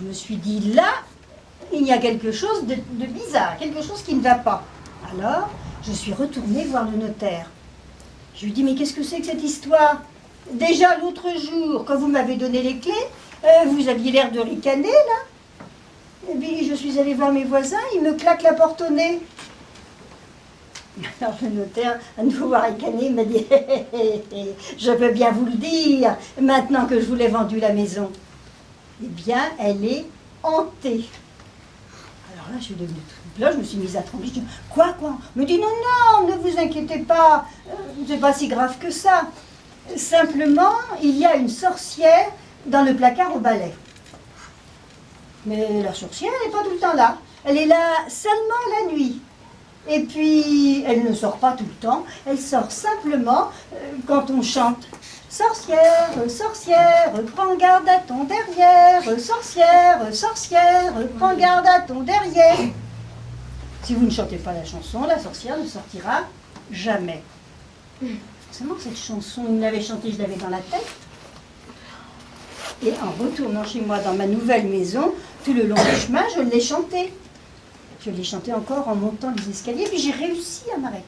je me suis dit, là, il y a quelque chose de bizarre, quelque chose qui ne va pas. Alors, je suis retournée voir le notaire. Je lui ai dit, mais qu'est-ce que c'est que cette histoire? Déjà l'autre jour, quand vous m'avez donné les clés, vous aviez l'air de ricaner, là. Et puis je suis allée voir mes voisins, ils me claquent la porte au nez. Alors le notaire, à nouveau voir ricaner, m'a dit, je peux bien vous le dire, maintenant que je vous l'ai vendu la maison. Eh bien, elle est hantée. Alors là, je suis devenue toute blanche, je me suis mise à trembler. Je dis, quoi? Il me dit, non, ne vous inquiétez pas, c'est pas si grave que ça. Simplement, il y a une sorcière dans le placard au balai. Mais la sorcière, elle n'est pas tout le temps là. Elle est là seulement la nuit. Et puis, elle ne sort pas tout le temps. Elle sort simplement quand on chante. Sorcière, sorcière, prends garde à ton derrière. Sorcière, sorcière, prends garde à ton derrière. Si vous ne chantez pas la chanson, la sorcière ne sortira jamais. Forcément, cette chanson, il me l'avait chantée, je l'avais dans la tête. Et en retournant chez moi dans ma nouvelle maison, tout le long du chemin, je l'ai chantée. Je l'ai chantée encore en montant les escaliers, puis j'ai réussi à m'arrêter.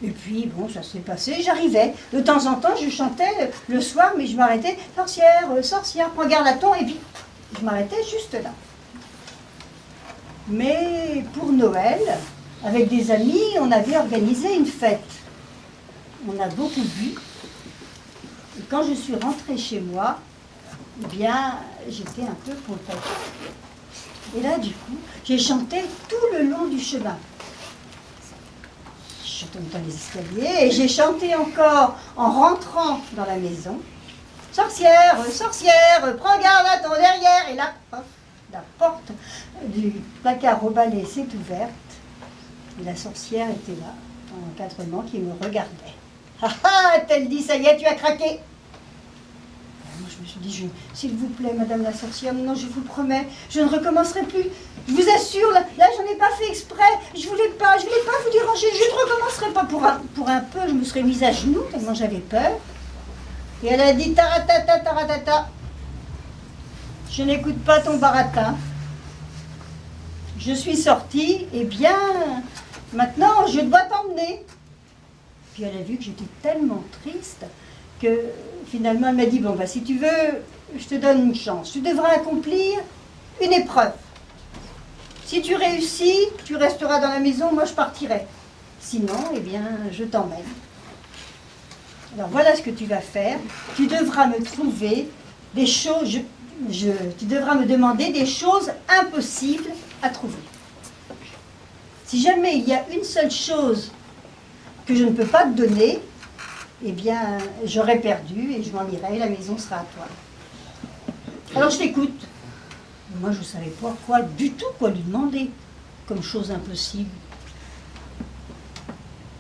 Et puis, bon, ça s'est passé, j'arrivais. De temps en temps, je chantais le soir, mais je m'arrêtais. Sorcière, sorcière, prends garde à ton. Et puis, je m'arrêtais juste là. Mais pour Noël, avec des amis, on avait organisé une fête. On a beaucoup bu. Et quand je suis rentrée chez moi, eh bien, j'étais un peu contente. Et là, du coup, j'ai chanté tout le long du chemin. Je chantais dans les escaliers et j'ai chanté encore en rentrant dans la maison. Sorcière, sorcière, prends garde à ton derrière. Et là, hop, la porte du placard au balai s'est ouverte. Et la sorcière était là, en encadrement, qui me regardait. Ah ah, elle dit, ça y est, tu as craqué. Moi, je me suis dit, s'il vous plaît, madame la sorcière, non, je vous promets, je ne recommencerai plus. Je vous assure, là j'en ai pas fait exprès. Je voulais pas vous déranger. Je ne recommencerai pas. Pour un peu, je me serais mise à genoux, tellement j'avais peur. Et elle a dit, taratata, taratata. Je n'écoute pas ton baratin. Je suis sortie, et bien, maintenant, je dois t'emmener. Puis elle a vu que j'étais tellement triste que finalement elle m'a dit, bon, bah, si tu veux, je te donne une chance. Tu devras accomplir une épreuve. Si tu réussis, tu resteras dans la maison, moi je partirai. Sinon, eh bien, je t'emmène. Alors voilà ce que tu vas faire. Tu devras me trouver des choses, tu devras me demander des choses impossibles à trouver. Si jamais il y a une seule chose que je ne peux pas te donner, eh bien, j'aurai perdu et je m'en irai, la maison sera à toi. Alors je t'écoute. Moi, je ne savais pas du tout quoi lui demander comme chose impossible.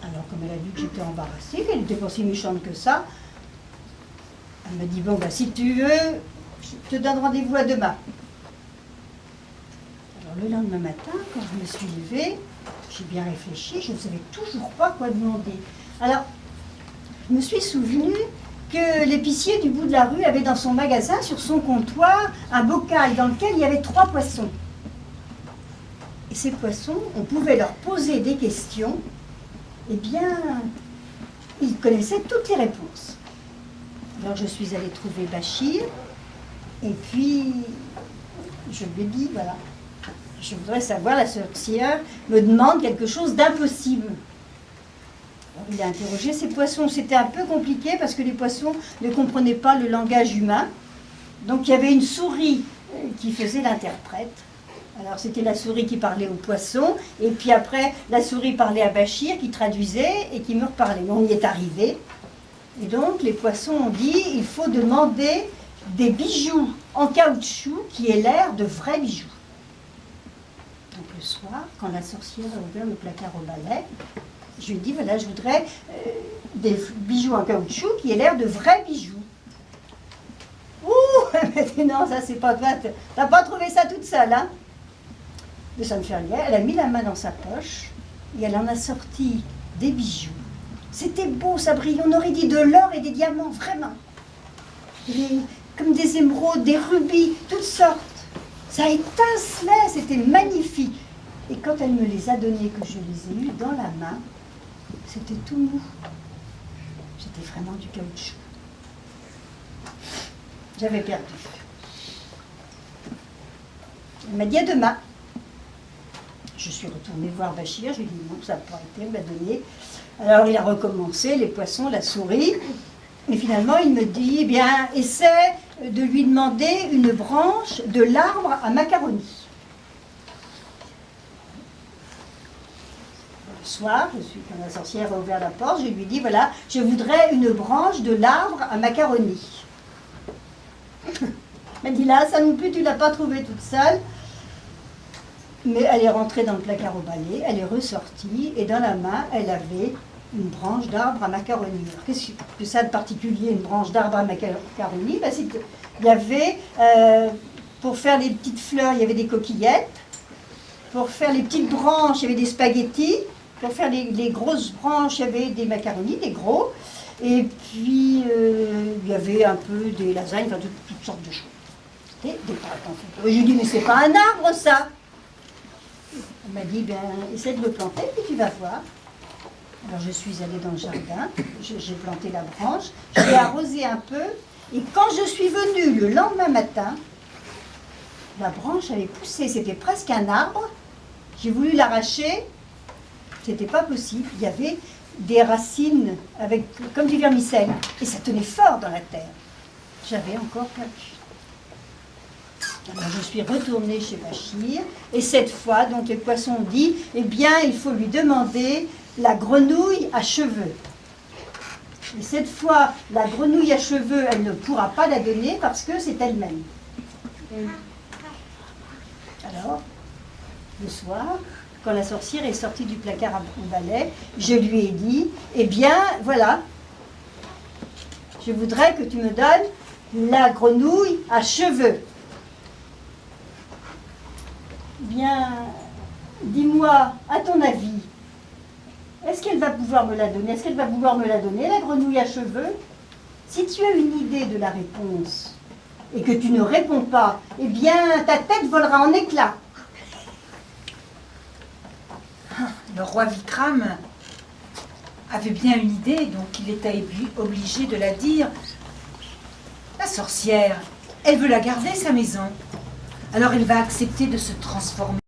Alors, comme elle a vu que j'étais embarrassée, qu'elle n'était pas si méchante que ça, elle m'a dit, bon, bah, si tu veux, je te donne rendez-vous à demain. Alors, le lendemain matin, quand je me suis levée, j'ai bien réfléchi, je ne savais toujours pas quoi demander. Alors, je me suis souvenue que l'épicier du bout de la rue avait dans son magasin, sur son comptoir, un bocal dans lequel il y avait 3 poissons. Et ces poissons, on pouvait leur poser des questions, eh bien, ils connaissaient toutes les réponses. Alors je suis allée trouver Bachir, et puis je lui ai dit, voilà, je voudrais savoir, la sorcière me demande quelque chose d'impossible. Il a interrogé ces poissons. C'était un peu compliqué parce que les poissons ne comprenaient pas le langage humain. Donc il y avait une souris qui faisait l'interprète. Alors c'était la souris qui parlait aux poissons, et puis après la souris parlait à Bachir qui traduisait et qui me reparlait. On y est arrivé. Et donc les poissons ont dit, il faut demander des bijoux en caoutchouc qui aient l'air de vrais bijoux. Donc le soir, quand la sorcière a ouvert le placard au balai, je lui ai dit, voilà, je voudrais des bijoux en caoutchouc qui aient l'air de vrais bijoux. Ouh, elle m'a dit, non, ça c'est pas vrai, t'as pas trouvé ça toute seule, hein? Mais ça me fait rien. Elle a mis la main dans sa poche et elle en a sorti des bijoux. C'était beau, ça brillait, on aurait dit de l'or et des diamants, vraiment. Comme des émeraudes, des rubis, toutes sortes. Ça étincelait, c'était magnifique. Et quand elle me les a donnés, que je les ai eus dans la main, c'était tout mou. C'était vraiment du caoutchouc. J'avais perdu. Elle m'a dit à demain. Je suis retournée voir Bachir, je lui ai dit non, ça n'a pas été, elle m'a donné. Alors il a recommencé, les poissons, la souris. Et finalement, il me dit, eh bien, essaie de lui demander une branche de l'arbre à macaroni. Le soir, quand la sorcière a ouvert la porte, je lui ai dit, voilà, je voudrais une branche de l'arbre à macaroni. Elle m'a dit, là, ça non plus, tu ne l'as pas trouvée toute seule. Mais elle est rentrée dans le placard au balai, elle est ressortie, et dans la main, elle avait une branche d'arbre à macaroni. Alors, qu'est-ce que ça de particulier, une branche d'arbre à macaroni? Ben, il y avait, pour faire les petites fleurs, il y avait des coquillettes. Pour faire les petites branches, il y avait des spaghettis. Pour faire les grosses branches, il y avait des macaronis, des gros. Et puis, il y avait un peu des lasagnes, enfin, toutes sortes de choses. Des pâtes, en fait. Je lui ai dit, mais c'est pas un arbre, ça! Elle m'a dit, bien, essaie de le planter, puis tu vas voir. Alors je suis allée dans le jardin, j'ai planté la branche, je l'ai arrosée un peu, et quand je suis venue le lendemain matin, la branche avait poussé, c'était presque un arbre. J'ai voulu l'arracher, c'était pas possible. Il y avait des racines comme du vermicelle, et ça tenait fort dans la terre. J'avais encore perdu. Alors je suis retournée chez Bachir, et cette fois, donc les poissons ont dit, eh bien, il faut lui demander la grenouille à cheveux. Et cette fois, la grenouille à cheveux, elle ne pourra pas la donner parce que c'est elle-même. Alors, le soir, quand la sorcière est sortie du placard au balai, je lui ai dit, eh bien, voilà, je voudrais que tu me donnes la grenouille à cheveux. Bien, dis-moi, à ton avis, est-ce qu'elle va pouvoir me la donner? Est-ce qu'elle va pouvoir me la donner, la grenouille à cheveux? Si tu as une idée de la réponse et que tu ne réponds pas, eh bien, ta tête volera en éclats. Le roi Vikram avait bien une idée, donc il était obligé de la dire. La sorcière, elle veut la garder, sa maison. Alors elle va accepter de se transformer.